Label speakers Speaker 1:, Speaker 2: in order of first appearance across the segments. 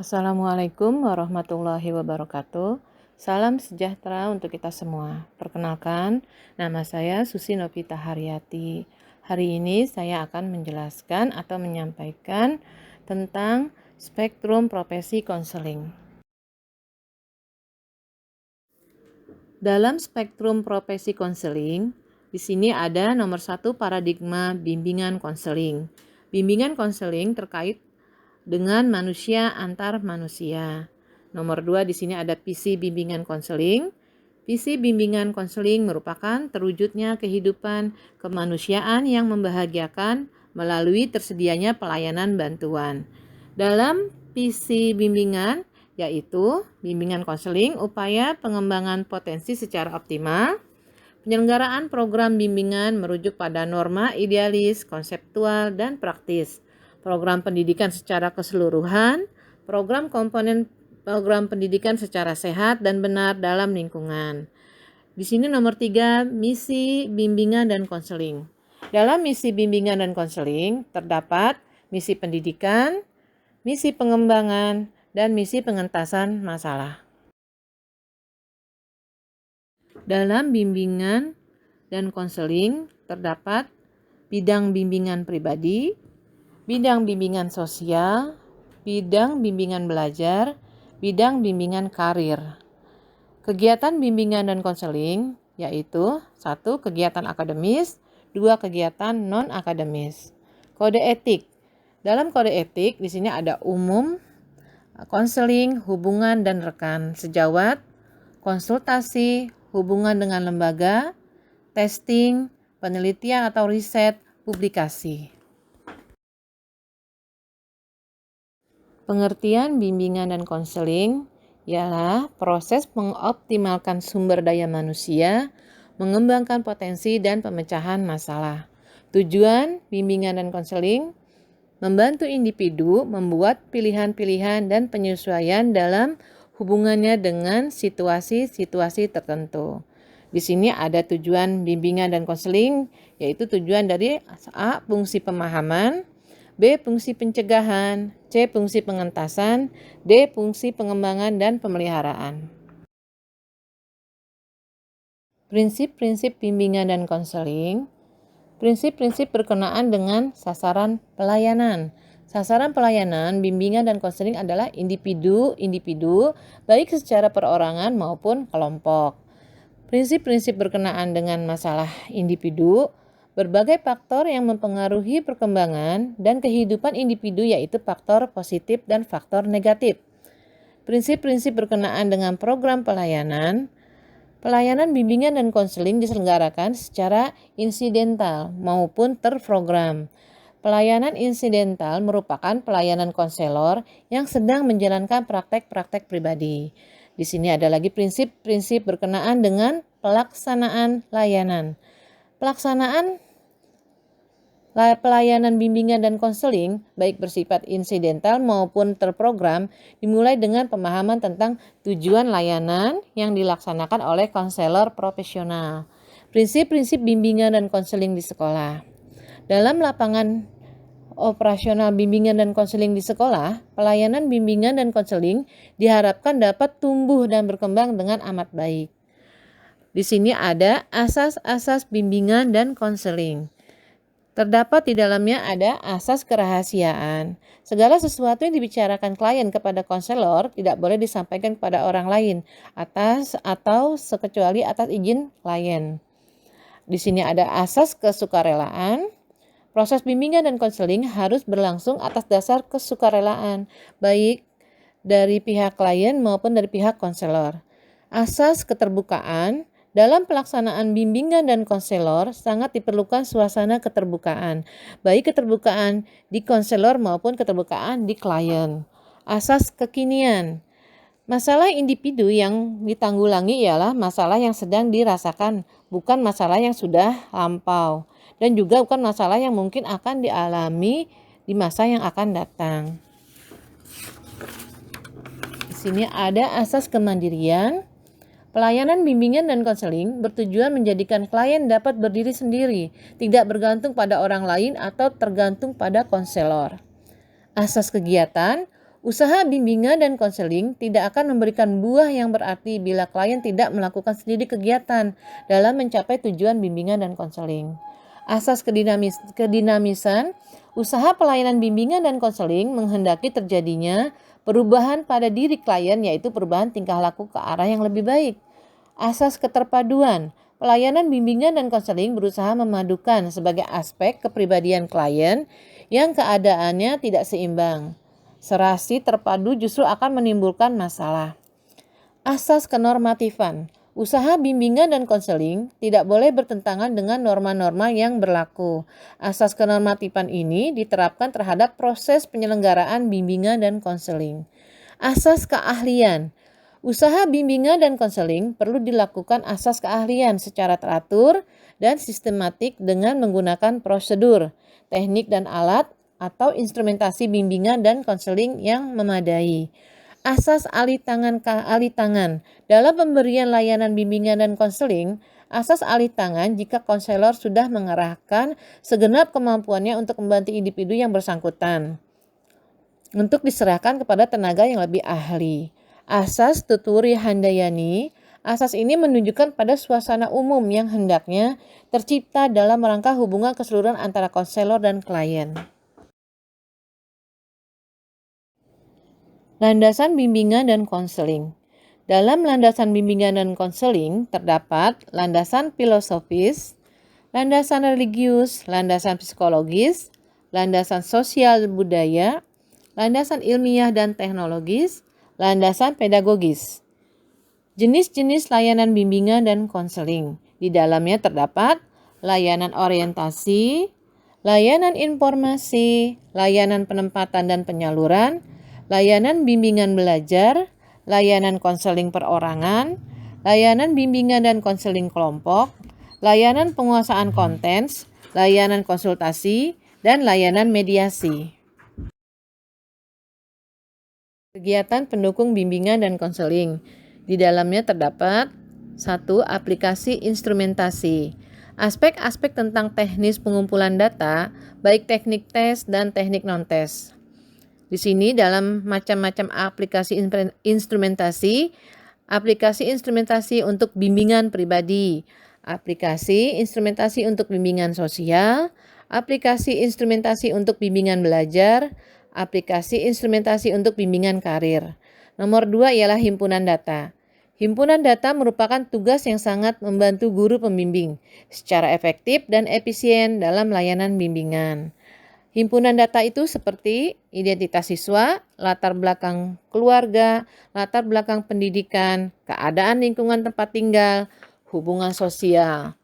Speaker 1: Assalamualaikum warahmatullahi wabarakatuh. Salam sejahtera untuk kita semua. Perkenalkan, nama saya Susi Novita Haryati. Hari ini saya akan menjelaskan atau menyampaikan tentang spektrum profesi konseling. Dalam spektrum profesi konseling, di sini ada nomor 1 paradigma bimbingan konseling. Bimbingan konseling terkait dengan manusia antar manusia. Nomor 2 di sini ada visi bimbingan konseling. Visi bimbingan konseling merupakan terwujudnya kehidupan kemanusiaan yang membahagiakan melalui tersedianya pelayanan bantuan. Dalam visi bimbingan yaitu bimbingan konseling, upaya pengembangan potensi secara optimal. Penyelenggaraan program bimbingan merujuk pada norma idealis, konseptual, dan praktis. Program pendidikan secara keseluruhan, program komponen program pendidikan secara sehat dan benar dalam lingkungan. Di sini nomor 3, misi bimbingan dan konseling. Dalam misi bimbingan dan konseling terdapat misi pendidikan, misi pengembangan, dan misi pengentasan masalah. Dalam bimbingan dan konseling terdapat bidang bimbingan pribadi, bidang bimbingan sosial, bidang bimbingan belajar, bidang bimbingan karir. Kegiatan bimbingan dan konseling yaitu 1. Kegiatan akademis, 2. Kegiatan non-akademis. Kode etik. Dalam kode etik di sini ada umum, konseling, hubungan dan rekan sejawat, konsultasi, hubungan dengan lembaga, testing, penelitian atau riset, publikasi. Pengertian bimbingan dan konseling ialah proses mengoptimalkan sumber daya manusia, mengembangkan potensi dan pemecahan masalah. Tujuan bimbingan dan konseling membantu individu membuat pilihan-pilihan dan penyesuaian dalam hubungannya dengan situasi-situasi tertentu. Di sini ada tujuan bimbingan dan konseling, yaitu tujuan dari A. Fungsi pemahaman, B. Fungsi pencegahan, C. Fungsi pengentasan, D. Fungsi pengembangan dan pemeliharaan. Prinsip-prinsip bimbingan dan konseling. Prinsip-prinsip berkenaan dengan sasaran pelayanan. Sasaran pelayanan, bimbingan dan konseling adalah individu, baik secara perorangan maupun kelompok. Prinsip-prinsip berkenaan dengan masalah individu, berbagai faktor yang mempengaruhi perkembangan dan kehidupan individu yaitu faktor positif dan faktor negatif. Prinsip-prinsip berkenaan dengan program pelayanan. Pelayanan bimbingan dan konseling diselenggarakan secara insidental maupun terprogram. Pelayanan insidental merupakan pelayanan konselor yang sedang menjalankan praktek-praktek pribadi. Di sini ada lagi prinsip-prinsip berkenaan dengan pelaksanaan layanan. Pelaksanaan pelayanan bimbingan dan konseling baik bersifat insidental maupun terprogram dimulai dengan pemahaman tentang tujuan layanan yang dilaksanakan oleh konselor profesional. Prinsip-prinsip bimbingan dan konseling di sekolah. Dalam lapangan operasional bimbingan dan konseling di sekolah, pelayanan bimbingan dan konseling diharapkan dapat tumbuh dan berkembang dengan amat baik. Di sini ada asas-asas bimbingan dan konseling. Terdapat di dalamnya ada asas kerahasiaan. Segala sesuatu yang dibicarakan klien kepada konselor tidak boleh disampaikan kepada orang lain kecuali atas izin klien. Di sini ada asas kesukarelaan. Proses bimbingan dan konseling harus berlangsung atas dasar kesukarelaan, baik dari pihak klien maupun dari pihak konselor. Asas keterbukaan. Dalam pelaksanaan bimbingan dan konselor sangat diperlukan suasana keterbukaan, baik keterbukaan di konselor maupun keterbukaan di klien. Asas kekinian. Masalah individu yang ditanggulangi ialah masalah yang sedang dirasakan, bukan masalah yang sudah lampau, dan juga bukan masalah yang mungkin akan dialami di masa yang akan datang. Di sini ada asas kemandirian. Pelayanan bimbingan dan konseling bertujuan menjadikan klien dapat berdiri sendiri, tidak bergantung pada orang lain atau tergantung pada konselor. Asas kegiatan, Usaha bimbingan dan konseling tidak akan memberikan buah yang berarti bila klien tidak melakukan sendiri kegiatan dalam mencapai tujuan bimbingan dan konseling. Asas kedinamisan, usaha pelayanan bimbingan dan konseling menghendaki terjadinya perubahan pada diri klien, yaitu perubahan tingkah laku ke arah yang lebih baik. Asas keterpaduan, pelayanan bimbingan dan konseling berusaha memadukan sebagai aspek kepribadian klien yang keadaannya tidak seimbang. Serasi terpadu justru akan menimbulkan masalah. Asas kenormatifan, usaha bimbingan dan konseling tidak boleh bertentangan dengan norma-norma yang berlaku. Asas kenormatifan ini diterapkan terhadap proses penyelenggaraan bimbingan dan konseling. Asas keahlian, usaha bimbingan dan konseling perlu dilakukan asas keahlian secara teratur dan sistematik dengan menggunakan prosedur, teknik dan alat atau instrumentasi bimbingan dan konseling yang memadai. Asas alih tangan. Dalam pemberian layanan bimbingan dan konseling, asas alih tangan jika konselor sudah mengerahkan segenap kemampuannya untuk membantu individu yang bersangkutan untuk diserahkan kepada tenaga yang lebih ahli. Asas tuturi handayani, asas ini menunjukkan pada suasana umum yang hendaknya tercipta dalam rangka hubungan keseluruhan antara konselor dan klien. Landasan bimbingan dan konseling. Dalam landasan bimbingan dan konseling terdapat landasan filosofis, landasan religius, landasan psikologis, landasan sosial budaya, landasan ilmiah dan teknologis, landasan pedagogis. Jenis-jenis layanan bimbingan dan konseling. Di dalamnya terdapat layanan orientasi, layanan informasi, layanan penempatan dan penyaluran, layanan bimbingan belajar, layanan konseling perorangan, layanan bimbingan dan konseling kelompok, layanan penguasaan konten, layanan konsultasi, dan layanan mediasi. Kegiatan pendukung bimbingan dan konseling. Di dalamnya terdapat 1. Aplikasi instrumentasi. Aspek-aspek tentang teknis pengumpulan data, baik teknik tes dan teknik non-tes. Di sini dalam macam-macam aplikasi instrumentasi untuk bimbingan pribadi, aplikasi instrumentasi untuk bimbingan sosial, aplikasi instrumentasi untuk bimbingan belajar, aplikasi instrumentasi untuk bimbingan karir. Nomor 2 ialah himpunan data. Himpunan data merupakan tugas yang sangat membantu guru pembimbing secara efektif dan efisien dalam layanan bimbingan. Himpunan data itu seperti identitas siswa, latar belakang keluarga, latar belakang pendidikan, keadaan lingkungan tempat tinggal, hubungan sosial.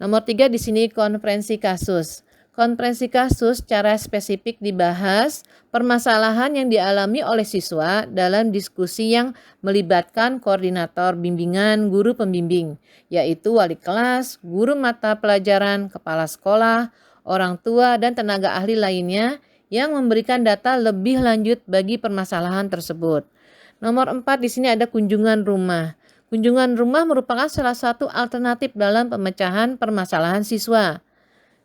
Speaker 1: Nomor 3 di sini konferensi kasus. Konferensi kasus secara spesifik dibahas permasalahan yang dialami oleh siswa dalam diskusi yang melibatkan koordinator bimbingan guru pembimbing, yaitu wali kelas, guru mata pelajaran, kepala sekolah, orang tua, dan tenaga ahli lainnya yang memberikan data lebih lanjut bagi permasalahan tersebut. Nomor 4 di sini ada kunjungan rumah. Kunjungan rumah merupakan salah satu alternatif dalam pemecahan permasalahan siswa.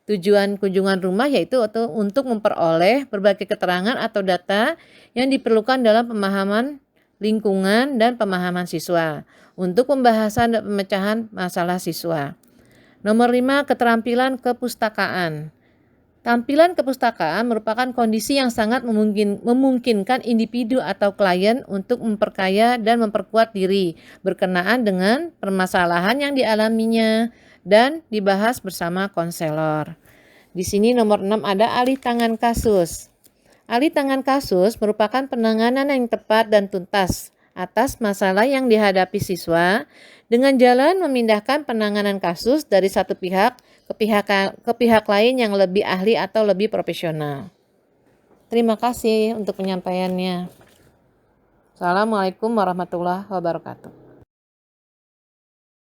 Speaker 1: Tujuan kunjungan rumah yaitu untuk memperoleh berbagai keterangan atau data yang diperlukan dalam pemahaman lingkungan dan pemahaman siswa untuk pembahasan dan pemecahan masalah siswa. Nomor 5, keterampilan kepustakaan. Tampilan kepustakaan merupakan kondisi yang sangat memungkinkan individu atau klien untuk memperkaya dan memperkuat diri berkenaan dengan permasalahan yang dialaminya dan dibahas bersama konselor. Di sini nomor 6 ada alih tangan kasus. Alih tangan kasus merupakan penanganan yang tepat dan tuntas atas masalah yang dihadapi siswa dengan jalan memindahkan penanganan kasus dari satu pihak ke pihak lain yang lebih ahli atau lebih profesional. Terima kasih untuk penyampaiannya. Assalamualaikum warahmatullahi wabarakatuh.